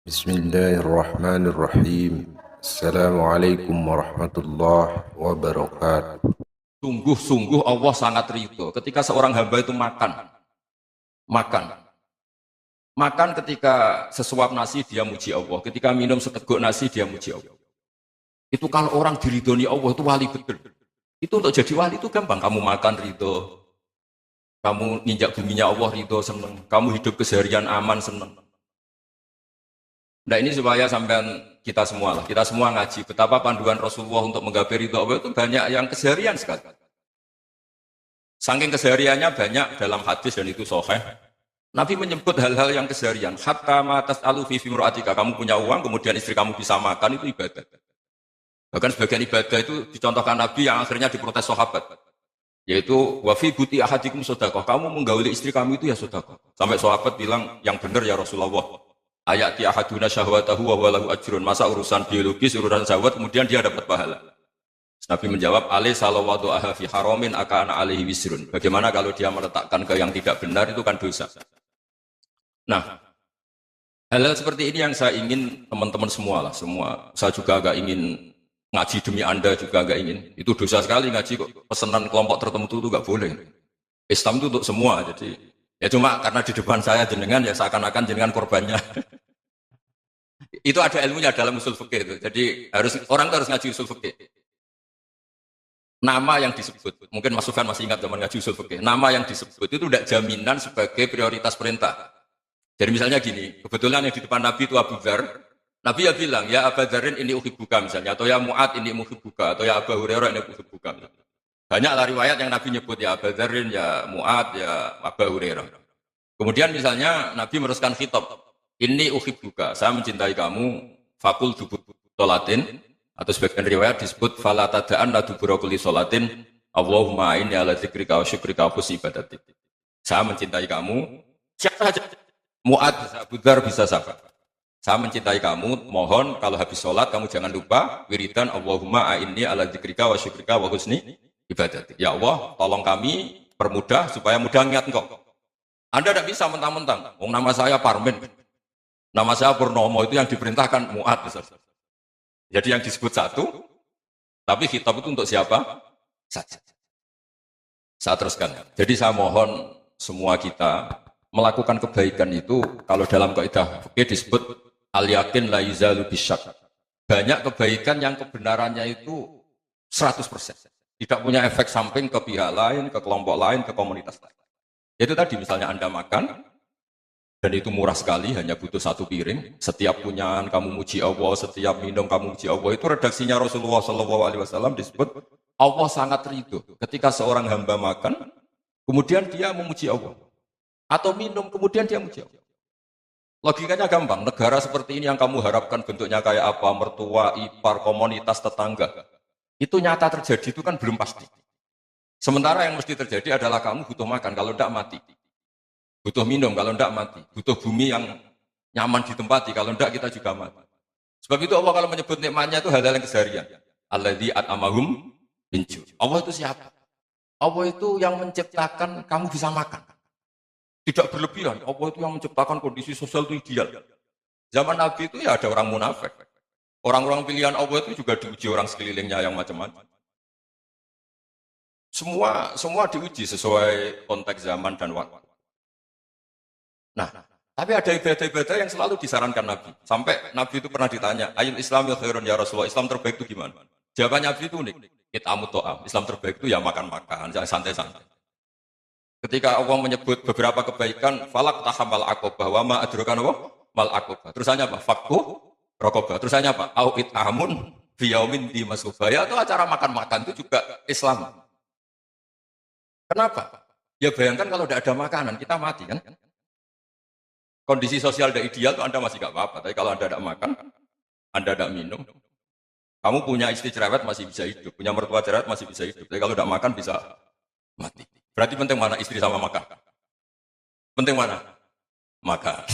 Bismillahirrahmanirrahim. Assalamualaikum warahmatullahi wabarakatuh. Sungguh-sungguh Allah sangat ridho ketika seorang hamba itu makan, makan ketika sesuap nasi dia muji Allah, ketika minum seteguk nasi dia muji Allah. Itu kalau orang diridhoni Allah itu wali betul. Itu untuk jadi wali itu gampang. Kamu makan ridho, kamu ninjak buminya Allah ridho seneng, kamu hidup keseharian aman seneng. Nah ini supaya sampean kita semua lah, kita semua ngaji betapa panduan Rasulullah untuk menggapai ridho Allah itu banyak yang keseharian sekali. Saking kesehariannya banyak dalam hadis dan itu sahih. Nabi menyebut hal-hal yang keseharian. Hatta matas alu fi fimroatika. Kamu punya uang, kemudian istri kamu bisa makan, itu ibadah. Bahkan sebagian ibadah itu dicontohkan Nabi yang akhirnya diprotes sahabat. Yaitu, wafi buti ahadikum sodakoh. Kamu menggauli istri kamu itu ya sodakoh. Sampai sahabat bilang, yang benar ya Rasulullah. Ayati ahaduna syahwatahu wa walahu ajrun. Masa urusan biologis, urusan syahwat, kemudian dia dapat pahala. Nabi menjawab, alih salawatu aha fi haramin akana alihi wisrun. Bagaimana kalau dia meletakkan ke yang tidak benar, itu kan dosa. Nah, hal-hal seperti ini yang saya ingin teman-teman semua lah, semua. Saya juga agak ingin ngaji demi Anda juga agak ingin. Itu dosa sekali ngaji kok. Pesanan kelompok tertentu itu gak boleh. Islam itu untuk semua. Jadi ya cuma karena di depan saya jenengan ya seakan-akan jenengan korbannya. Itu ada ilmunya dalam usul fikih itu. Jadi orang harus ngaji usul fikih. Nama yang disebut, mungkin Mas Sufyan masih ingat zaman ngaji usul fikih. Nama yang disebut itu tidak jaminan sebagai prioritas perintah. Jadi misalnya gini, kebetulan yang di depan Nabi itu Abu Dzar. Nabi ya bilang, ya Abu Dzarin ini uhibbuka misalnya, atau ya Mu'ad ini uhibbuka, atau ya Abu Hurairah ini uhibbuka. Banyaklah riwayat yang Nabi nyebut ya Abu Dzarin, ya Mu'ad, ya Abu Hurairah. Kemudian misalnya Nabi meneruskan khitab, ini uhibbuka, saya mencintai kamu, fakul dubur sholatin, atau sebagian riwayat disebut fala tada'an la dubura kulli sholatin, Allahumma inni ala dzikrika wa syukrika wa husni ibadatik. Saya mencintai kamu, siapa saja. Mu'ad bisa, Abu Dzar bisa siapa. Saya mencintai kamu, mohon kalau habis sholat kamu jangan lupa wiridan Allahumma a'inni ala dzikrika wa syukrika wa husni ibadatik. Ya Allah, tolong kami permudah supaya mudah ingat engkau. Anda tidak bisa mentang-mentang. Nama saya Parmin, nama saya Purnomo, itu yang diperintahkan Mu'ad. Jadi yang disebut satu, tapi khitab itu untuk siapa? Saja. Saya teruskan. Jadi saya mohon semua kita melakukan kebaikan itu, kalau dalam kaidah fikih disebut al-yakin la yuzalu bisyak. Banyak kebaikan yang kebenarannya itu 100%. Tidak punya efek samping ke pihak lain, ke kelompok lain, ke komunitas lain. Itu tadi misalnya Anda makan, dan itu murah sekali, hanya butuh satu piring. Setiap punyaan kamu muji Allah, setiap minum kamu muji Allah. Itu redaksinya Rasulullah SAW disebut, Allah sangat ridho ketika seorang hamba makan, kemudian dia memuji Allah. Atau minum, kemudian dia muji Allah. Logikanya gampang, negara seperti ini yang kamu harapkan bentuknya kayak apa, mertua, ipar, komunitas, tetangga. Itu nyata terjadi, itu kan belum pasti. Sementara yang mesti terjadi adalah kamu butuh makan, kalau tidak mati. Butuh minum, kalau tidak mati. Butuh bumi yang nyaman ditempati, kalau tidak kita juga mati. Sebab itu Allah kalau menyebut nikmatnya itu hal-hal yang keseharian. Alladzi at'amahum min ju'. Allah itu siapa? Allah itu yang menciptakan kamu bisa makan. Tidak berlebihan. Allah itu yang menciptakan kondisi sosial itu ideal. Zaman Nabi itu ya ada orang munafik. Orang-orang pilihan Allah itu juga diuji orang sekelilingnya yang macam-macam. Semua diuji sesuai konteks zaman dan waktu. Nah, tapi ada ibadah-ibadah yang selalu disarankan Nabi. Sampai Nabi itu pernah ditanya, ayul Islamil khairun ya Rasulullah, Islam terbaik itu gimana? Jawabannya Nabi itu unik. It'amut to'am. Islam terbaik itu ya makan-makan, santai-santai. Ketika Allah menyebut beberapa kebaikan, falak tahamal aqobah, wa ma adrokan mal aqobah. Terusannya apa? Fakku rokobah. Terusannya apa? Au'it amun biyaumin di masubaya. Itu acara makan-makan itu juga Islam. Kenapa? Ya bayangkan kalau tidak ada makanan, kita mati kan? Kondisi sosial tidak ideal itu Anda masih gak apa-apa. Tapi kalau Anda tidak makan, Anda tidak minum, kamu punya istri cerewet masih bisa hidup, punya mertua cerewet masih bisa hidup. Tapi kalau tidak makan bisa mati. Berarti penting mana istri sama makan? Penting mana? Makan.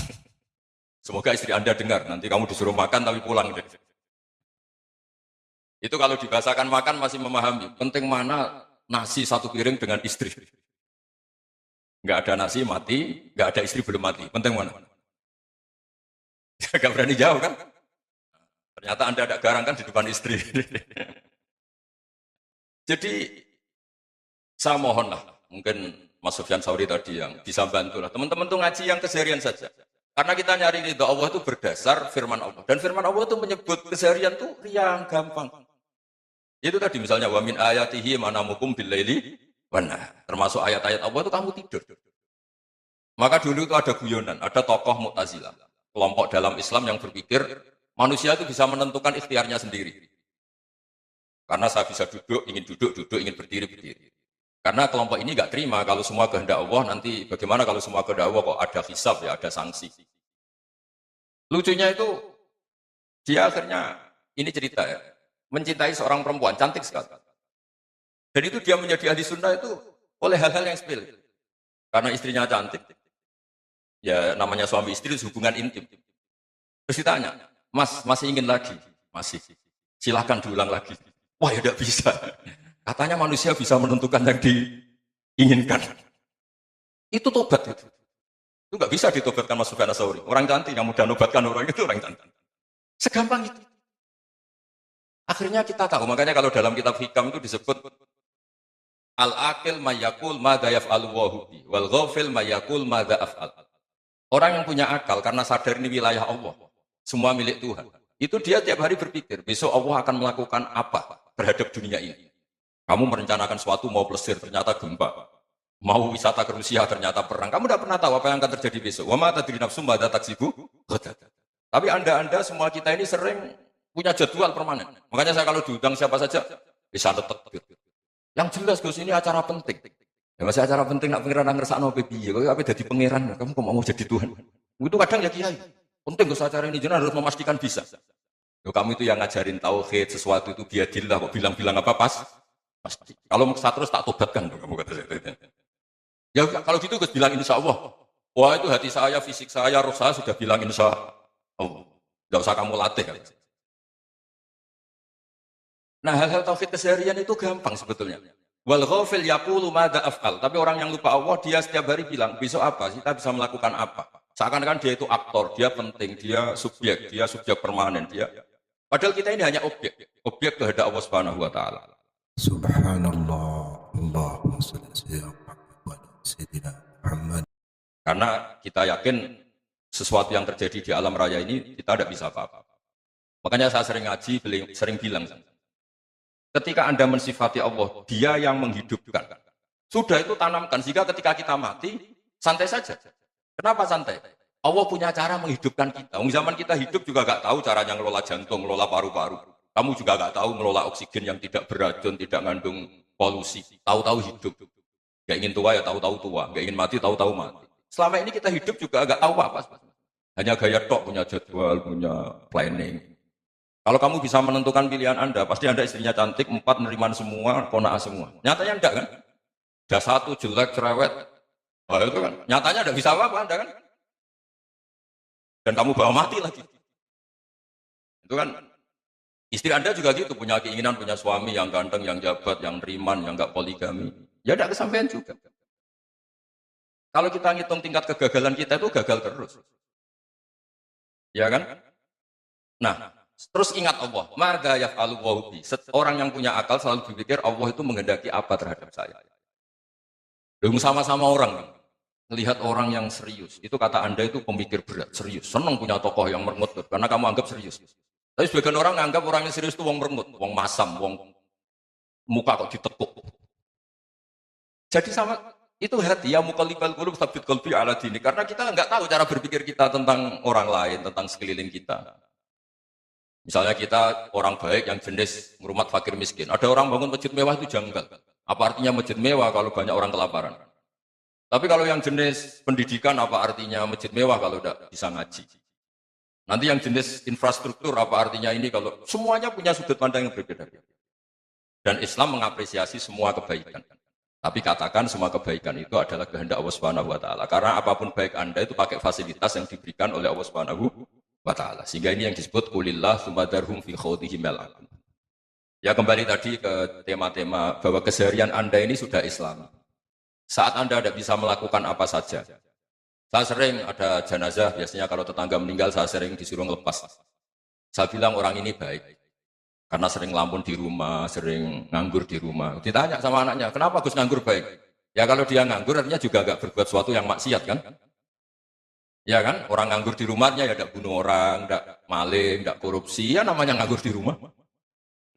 Semoga istri Anda dengar, nanti kamu disuruh makan tapi pulang deh. Itu kalau dibahasakan makan masih memahami. Penting mana nasi satu piring dengan istri. Nggak ada nasi mati, nggak ada istri belum mati. Penting mana? Gak berani jawab kan? Ternyata Anda ada garang kan di depan istri. Jadi saya mohonlah, mungkin Mas Sufyan Sauri tadi yang bisa bantulah. Teman-teman tuh ngaji yang keseharian saja. Karena kita nyari ridha Allah itu berdasar firman Allah. Dan firman Allah itu menyebut keseharian itu yang gampang. Itu tadi misalnya wa min ayatihi manamukum billaili wana. Termasuk ayat-ayat Allah itu kamu tidur. Maka dulu itu ada guyonan, ada tokoh Mu'tazilah, kelompok dalam Islam yang berpikir manusia itu bisa menentukan ikhtiarnya sendiri. Karena saya bisa duduk, ingin berdiri, berdiri. Karena kelompok ini nggak terima kalau semua kehendak Allah, nanti bagaimana kalau semua kehendak Allah kok ada hisab ya, ada sanksi. Lucunya itu, dia akhirnya, ini cerita ya, mencintai seorang perempuan, cantik sekali. Dan itu dia menjadi ahli sunnah itu oleh hal-hal yang sepele. Karena istrinya cantik, ya namanya suami istri hubungan intim. Terus ditanya, Mas, masih ingin lagi? Masih. Silahkan diulang lagi. Wah ya tidak bisa. Katanya manusia bisa menentukan yang diinginkan. Itu tobat itu. Itu nggak bisa ditobatkan Mas Sufyan Ats-Tsauri. Orang cantik yang mudah nobatkan orang itu orang cantik. Segampang itu. Akhirnya kita tahu, makanya kalau dalam kitab Hikam itu disebut al-aqil mayakul madza yaf'alu wa bi wal ghafil mayakul madza af'al. Orang yang punya akal karena sadar ini wilayah Allah, semua milik Tuhan. Itu dia tiap hari berpikir, besok Allah akan melakukan apa terhadap dunia ini. Kamu merencanakan suatu mau plesir, ternyata gempa. Mau wisata ke Rusia, ternyata perang. Kamu tidak pernah tahu apa yang akan terjadi besok. Wa ma tadri nafsum madza taksibu. Tapi Anda semua kita ini sering punya jadwal permanen. Makanya saya kalau diundang siapa saja, bisa tetap. Yang jelas Gus ini acara penting. Ya masih acara penting, nak pengiran ngersakno piye. Kok apa jadi pangeran? Kamu kok mau jadi Tuhan? Itu kadang ya kiai. Penting Gus acara ini jenengan harus memastikan bisa. Loh, kamu itu yang ngajarin tauhid, sesuatu itu biadillah, kok bilang-bilang apa pas? Pasti. Kalau mau terus tak tobatkan kamu kata saya. Ya kalau gitu Gus bilang insya Allah. Wah itu hati saya, fisik saya, roh saya sudah bilang insya Allah. Tidak usah kamu latih. Nah hal-hal tauhid keseharian itu gampang sebetulnya. Wal ghafil yaqulu madza af'al. Tapi orang yang lupa Allah dia setiap hari bilang besok apa? Kita bisa melakukan apa? Seakan-akan dia itu aktor, dia penting, dia subjek permanen, dia. Padahal kita ini hanya objek kehendak Allah Subhanahu wa taala. Subhanallah, Allahumma shalli ala sayyidina Muhammad. Karena kita yakin sesuatu yang terjadi di alam raya ini kita tidak bisa apa-apa. Makanya saya sering ngaji, sering bilang, ketika Anda mensifati Allah, Dia yang menghidupkan. Sudah itu tanamkan sehingga ketika kita mati santai saja. Kenapa santai? Allah punya cara menghidupkan kita. Zaman kita hidup juga gak tahu caranya ngelola jantung, ngelola paru-paru. Kamu juga gak tahu ngelola oksigen yang tidak beracun, tidak mengandung polusi. Tahu-tahu hidup. Gak ingin tua ya tahu-tahu tua. Gak ingin mati tahu-tahu mati. Selama ini kita hidup juga gak tahu apa. Hanya gaya tok, punya jadwal, punya planning. Kalau kamu bisa menentukan pilihan Anda, pasti Anda istrinya cantik, 4 neriman semua, kona'ah semua. Nyatanya enggak kan? Ada 1 jelek, cerewet. Oh, itu kan. Nyatanya enggak bisa apa-apa Anda kan? Dan kamu bawa mati lagi. Itu kan. Istri Anda juga gitu, punya keinginan, punya suami yang ganteng, yang jabat, yang neriman, yang enggak poligami. Ya enggak kesampaian juga. Kalau kita ngitung tingkat kegagalan kita itu gagal terus. Ya kan? Nah, terus ingat Allah, madza yaf'alu wa bi. Orang yang punya akal selalu berpikir Allah itu menghendaki apa terhadap saya. Dong sama-sama orang melihat orang yang serius. Itu kata Anda itu pemikir berat, serius. Senang punya tokoh yang merengut karena kamu anggap serius. Tapi sebagian orang anggap orang yang serius itu wong merengut, wong masam, wong muka kok ditekuk. Jadi sama itu hati ya muqallibal qulub tsabbit qalbi ala dini. Karena kita enggak tahu cara berpikir kita tentang orang lain, tentang sekeliling kita. Misalnya kita orang baik yang jenis ngurmat fakir miskin. Ada orang bangun masjid mewah itu janggal. Apa artinya masjid mewah kalau banyak orang kelaparan? Tapi kalau yang jenis pendidikan apa artinya masjid mewah kalau tidak bisa ngaji? Nanti yang jenis infrastruktur apa artinya ini kalau semuanya punya sudut pandang yang berbeda. Dan Islam mengapresiasi semua kebaikan. Tapi katakan semua kebaikan itu adalah kehendak Allah Subhanahu wa taala. Karena apapun baik Anda itu pakai fasilitas yang diberikan oleh Allah Subhanahu wa ta'ala. Sehingga ini yang disebut kulillah sumadarhum fi khawdihim yal'abun. Ya kembali tadi ke tema-tema bahwa keseharian Anda ini sudah Islam. Saat Anda tidak bisa melakukan apa saja. Saya sering ada jenazah, biasanya kalau tetangga meninggal saya sering disuruh ngelepas. Saya bilang orang ini baik, karena sering lamun di rumah, sering nganggur di rumah. Ditanya sama anaknya, kenapa Gus nganggur baik? Ya kalau dia nganggur artinya juga agak berbuat sesuatu yang maksiat kan? Ya kan, orang nganggur di rumahnya ya tidak bunuh orang, tidak maling, tidak korupsi, ya namanya nganggur di rumah.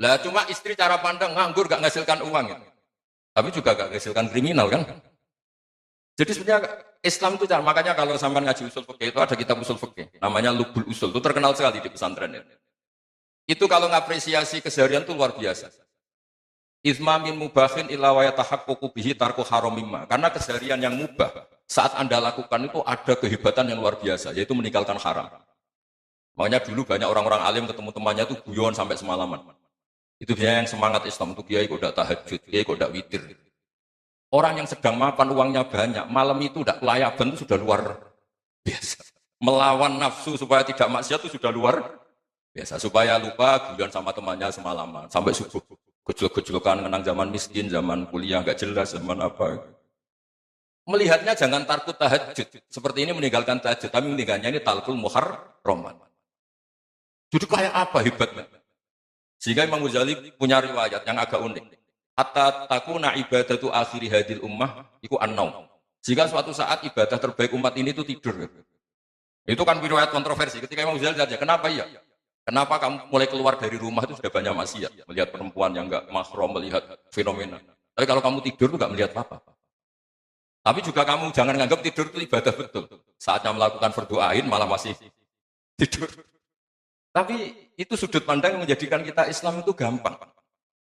Lah cuma istri cara pandang nganggur gak menghasilkan uang ya. Tapi juga gak menghasilkan kriminal kan? Jadi sebenarnya Islam itu makanya kalau sampai ngaji usul fikih itu ada kitab usul fikih namanya Lubul Usul, itu terkenal sekali di pesantren ini. Itu kalau ngapresiasi keseharian itu luar biasa. Izma min mubahin illa wa yatahaqqaqu bihi tarku haramimma. Karena keseharian yang mubah saat Anda lakukan itu ada kehebatan yang luar biasa, yaitu meninggalkan haram. Makanya dulu banyak orang-orang alim ketemu temannya itu guyon sampai semalaman. Itu biasanya yang semangat Islam, itu kiai kok udah tahajud, kiai kok udah witir. Orang yang sedang makan uangnya banyak, malam itu udah kelayaban itu sudah luar biasa. Melawan nafsu supaya tidak maksiat itu sudah luar biasa. Supaya lupa guyon sama temannya semalaman. Sampai subuh, gejolak-gejolokan menang zaman miskin, zaman kuliah gak jelas, zaman apa. Melihatnya jangan takut tahajud. Seperti ini meninggalkan tahajud, tapi meninggalnya ini talqul muharraman. Jadi kayak apa hebatnya? Sehingga Imam Ghazali punya riwayat yang agak unik. Hatta takuna ibadatu akhiri hadil ummah iku an-naum. Jika suatu saat ibadah terbaik umat ini itu tidur. Itu kan riwayat kontroversi. Ketika Imam Ghazali saja, kenapa iya? Kenapa kamu mulai keluar dari rumah itu sudah banyak maksiat? Melihat perempuan yang enggak mahram, melihat fenomena. Tapi kalau kamu tidur itu enggak melihat apa-apa. Tapi juga kamu jangan menganggap tidur itu ibadah betul. Saatnya melakukan berdoain malah masih tidur. Tapi itu sudut pandang yang menjadikan kita Islam itu gampang.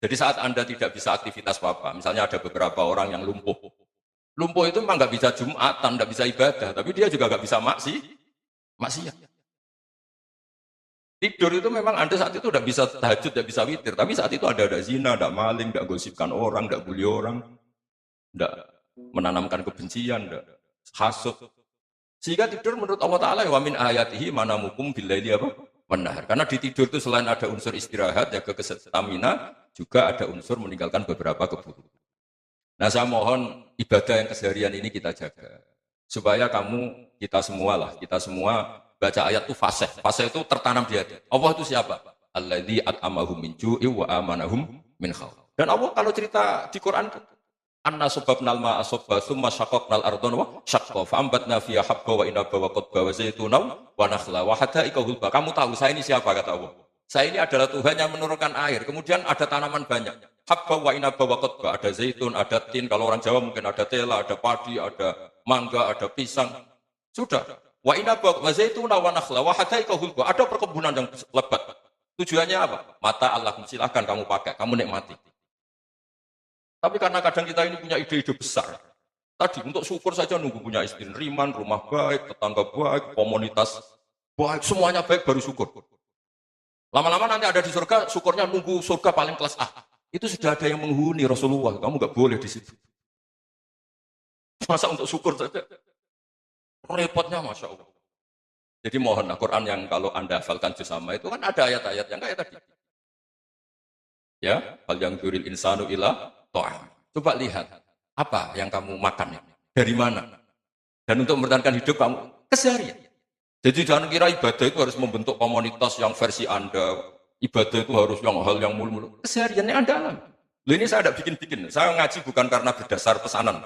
Jadi saat Anda tidak bisa aktivitas apa-apa, misalnya ada beberapa orang yang lumpuh. Lumpuh itu memang nggak bisa Jumatan, nggak bisa ibadah, tapi dia juga nggak bisa maksiat. Tidur itu memang Anda saat itu nggak bisa tahajud, nggak bisa witir, tapi saat itu ada zina, ada maling, ada gosipkan orang, ada bully orang, ada menanamkan kebencian, ada hasud. Sehingga tidur menurut Allah Ta'ala, wa min ayatihi manamukum billaili apa? Benar. Karena di tidur itu selain ada unsur istirahat, jaga stamina, juga ada unsur meninggalkan beberapa keburukan. Nah saya mohon ibadah yang keseharian ini kita jaga. Supaya kita semua baca ayat itu fasih. Fasih itu tertanam di hati. Allah itu siapa? Alladzi at'amahum min ju'i wa amanahum min khauf. Dan Allah kalau cerita di Quran, anna sababnal ma'a sabba thumma syaqaqnal ardana wa syaqqa fa ambatna fiha habba wa inaba wa qadba wa zaituna wa nakhla wa hadaika hulba. Kamu tahu saya ini siapa kata Allah? Saya ini adalah Tuhan yang menurunkan air. Kemudian ada tanaman banyak. Habba wa inaba wa qadba, ada zaitun, ada tin, kalau orang Jawa mungkin ada tela, ada padi, ada mangga, ada pisang. Sudah. Wa inaba wa zaituna wa nakhla wa hadaika hulba. Ada perkebunan yang lebat. Tujuannya apa? Mata Allah, silahkan kamu pakai, kamu nikmati. Tapi karena kadang kita ini punya ide-ide besar. Tadi untuk syukur saja nunggu punya istri riman, rumah baik, tetangga baik, komunitas baik, semuanya baik baru syukur. Lama-lama nanti ada di surga, syukurnya nunggu surga paling kelas A. Itu sudah ada yang menghuni Rasulullah, kamu nggak boleh di situ. Masa untuk syukur saja? Repotnya Masya Allah. Jadi mohon Al-Quran yang kalau Anda hafalkan bersama itu kan ada ayat-ayat yang kayak tadi. Ya, hal yang duril insanu ilah to'am. Coba lihat, apa yang kamu makan ini? Dari mana? Dan untuk mempertahankan hidup kamu, keseharian. Jadi jangan kira ibadah itu harus membentuk komunitas yang versi Anda. Ibadah itu harus yang hal yang mulu-mulu. Kesehariannya Anda alami. Loh ini saya tidak bikin-bikin. Saya ngaji bukan karena berdasar pesanan.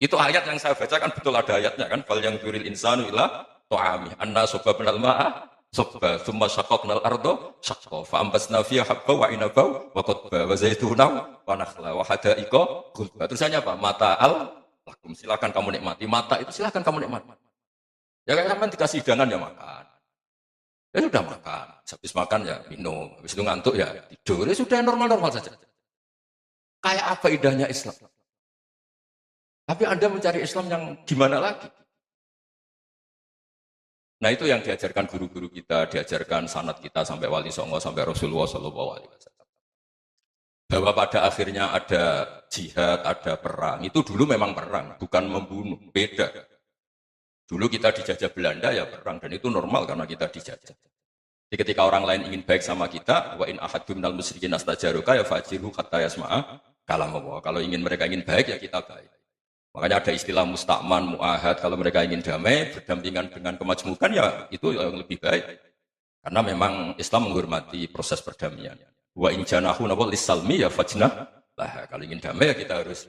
Itu ayat yang saya baca kan betul ada ayatnya kan. Hal yang duril insanu ilah to'ami. Anna sobabnal ma'a sobba thumma syaqaqnal ardo syaqqa fa ambasna fiha habba wa inaba wa qadba wa zaituna wa nakhla wa hada'iqa ghulba. Terusannya apa? Mata'al lakum, silakan kamu nikmati. Mata itu silakan kamu nikmati. Ya kayak sampean dikasih hidangan ya makan. Ya sudah makan. Habis makan ya minum. Habis itu ngantuk ya tidur. Ya sudah normal-normal saja. Kayak apa indahnya Islam? Tapi Anda mencari Islam yang gimana lagi? Nah itu yang diajarkan guru-guru kita, diajarkan sanad kita sampai Wali Songo, sampai Rasulullah SAW. Bahwa pada akhirnya ada jihad, ada perang. Itu dulu memang perang, bukan membunuh, beda. Dulu kita dijajah Belanda ya perang, dan itu normal karena kita dijajah. Jadi ketika orang lain ingin baik sama kita, wa in ahadum minal musyrikin astajaruka ya fajiru hatta yasma'a kalam Allah. Kalau mereka ingin baik ya kita baik. Makanya ada istilah musta'man, mu'ahad. Kalau mereka ingin damai, berdampingan dengan kemajmukan, ya itu yang lebih baik. Karena memang Islam menghormati proses perdamaian. Wa in janahu nawal lisalmi ya fajnah. Lah, kalau ingin damai ya kita harus.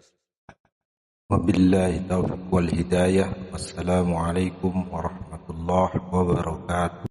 Wabillahi taufiq wal hidayah. Wassalamualaikum warahmatullahi wabarakatuh.